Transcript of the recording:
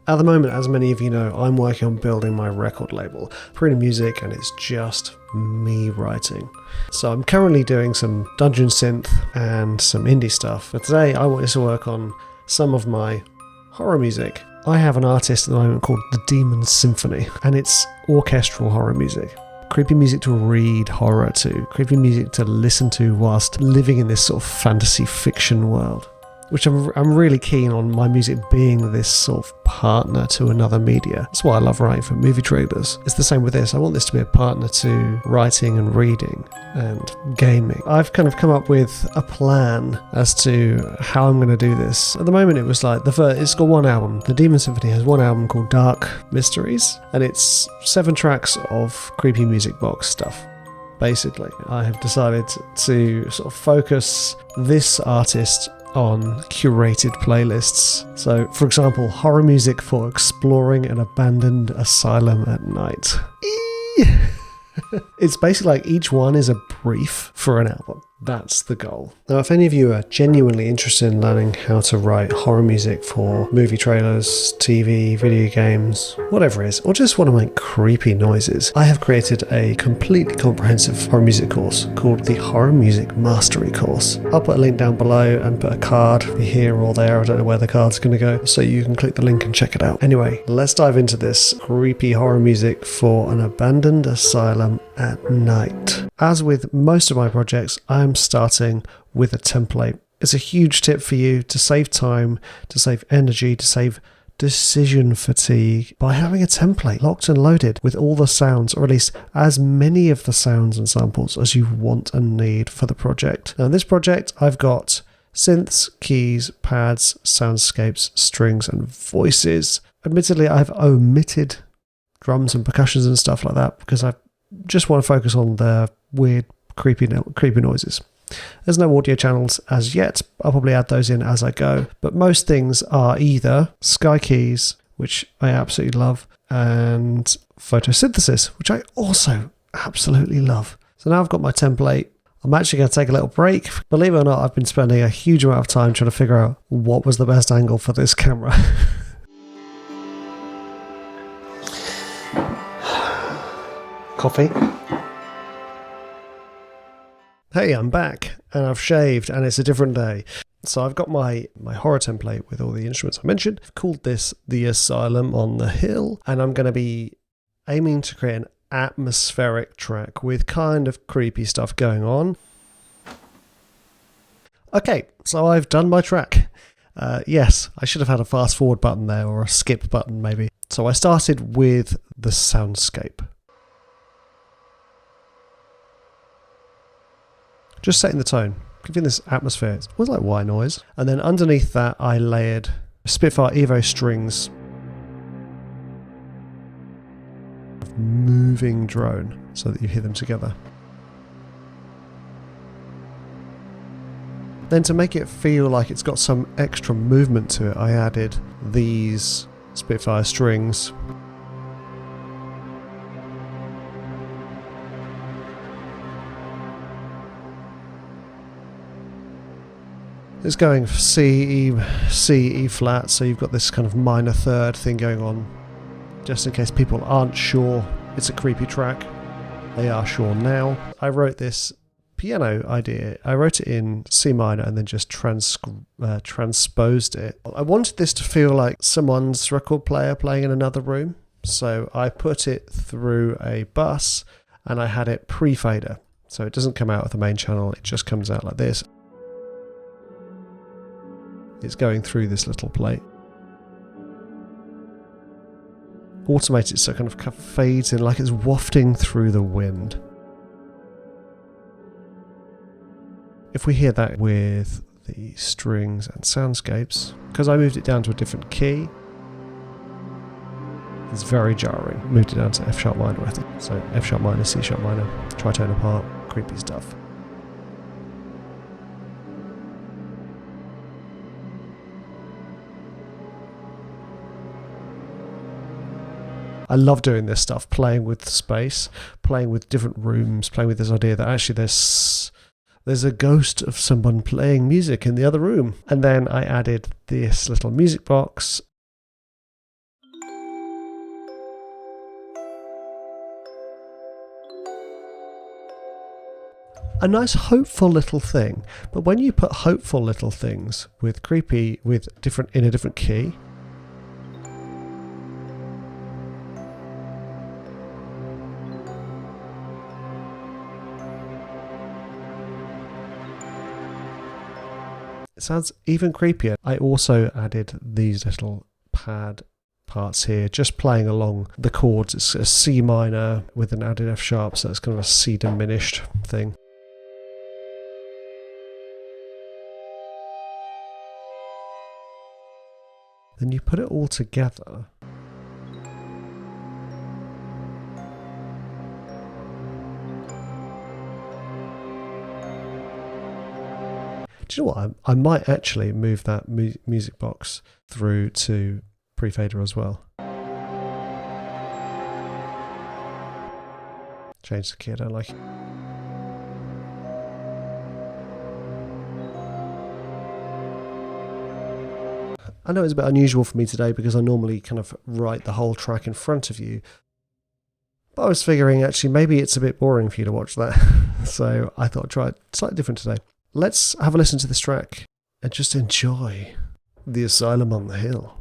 At the moment, as many of you know, I'm working on building my record label, Pretty Music, and it's just me writing. So I'm currently doing some dungeon synth and some indie stuff, but today I wanted to work on some of my horror music. I have an artist at the moment called the Daemon Symphony, and it's orchestral horror music. Creepy music to read horror to, creepy music to listen to whilst living in this sort of fantasy fiction world, which I'm really keen on my music being this sort of partner to another media. That's why I love writing for movie trailers. It's the same with this. I want this to be a partner to writing and reading and gaming. I've kind of come up with a plan as to how I'm going to do this. At the moment, it was like it's got one album. The Daemon Symphony has one album called Dark Mysteries, and it's 7 tracks of creepy music box stuff. Basically, I have decided to sort of focus this artist on curated playlists. So, for example, horror music for exploring an abandoned asylum at night. It's basically like each one is a brief for an album. That's the goal. Now, if any of you are genuinely interested in learning how to write horror music for movie trailers, TV, video games, whatever it is, or just want to make creepy noises, I have created a completely comprehensive horror music course called the Horror Music Mastery Course. I'll put a link down below and put a card here or there. I don't know where the card's going to go, so you can click the link and check it out. Anyway, let's dive into this creepy horror music for an abandoned asylum at night. As with most of my projects, I'm starting with a template. It's a huge tip for you to save time, to save energy, to save decision fatigue by having a template locked and loaded with all the sounds, or at least as many of the sounds and samples as you want and need for the project. Now in this project, I've got synths, keys, pads, soundscapes, strings, and voices. Admittedly, I've omitted drums and percussions and stuff like that because I just want to focus on the weird, creepy noises. There's no audio channels as yet. I'll probably add those in as I go. But most things are either Sky Keys, which I absolutely love, and photosynthesis, which I also absolutely love. So now I've got my template. I'm actually going to take a little break. Believe it or not, I've been spending a huge amount of time trying to figure out what was the best angle for this camera. Coffee. Hey, I'm back and I've shaved and it's a different day. So I've got my horror template with all the instruments I mentioned. I've called this the Asylum on the Hill, and I'm going to be aiming to create an atmospheric track with kind of creepy stuff going on. Okay, so I've done my track. Yes, I should have had a fast forward button there, or a skip button maybe. So I started with the soundscape. Just setting the tone, giving this atmosphere. It's almost like white noise. And then underneath that, I layered Spitfire Evo strings, moving drone, so that you hear them together. Then to make it feel like it's got some extra movement to it, I added these Spitfire strings. It's going C, E flat, so you've got this kind of minor third thing going on, just in case people aren't sure it's a creepy track. They are sure now. I wrote this piano idea. I wrote it in C minor and then just transposed it. I wanted this to feel like someone's record player playing in another room, so I put it through a bus and I had it pre-fader, so it doesn't come out of the main channel, it just comes out like this. It's going through this little plate. Automated, so it kind of fades in like it's wafting through the wind. If we hear that with the strings and soundscapes, because I moved it down to a different key, it's very jarring. Moved it down to F sharp minor, I think. So F sharp minor, C sharp minor, tritone apart, creepy stuff. I love doing this stuff, playing with space, playing with different rooms, playing with this idea that actually there's a ghost of someone playing music in the other room. And then I added this little music box. A nice hopeful little thing, but when you put hopeful little things with creepy in a different key, it sounds even creepier. I also added these little pad parts here, just playing along the chords. It's a C minor with an added F sharp, so it's kind of a C diminished thing. Then you put it all together. Do you know what? I might actually move that music box through to pre-fader as well. Change the key, I don't like it. I know it's a bit unusual for me today because I normally kind of write the whole track in front of you. But I was figuring actually maybe it's a bit boring for you to watch that. So I thought I'd try it slightly different today. Let's have a listen to this track and just enjoy the Asylum on the Hill.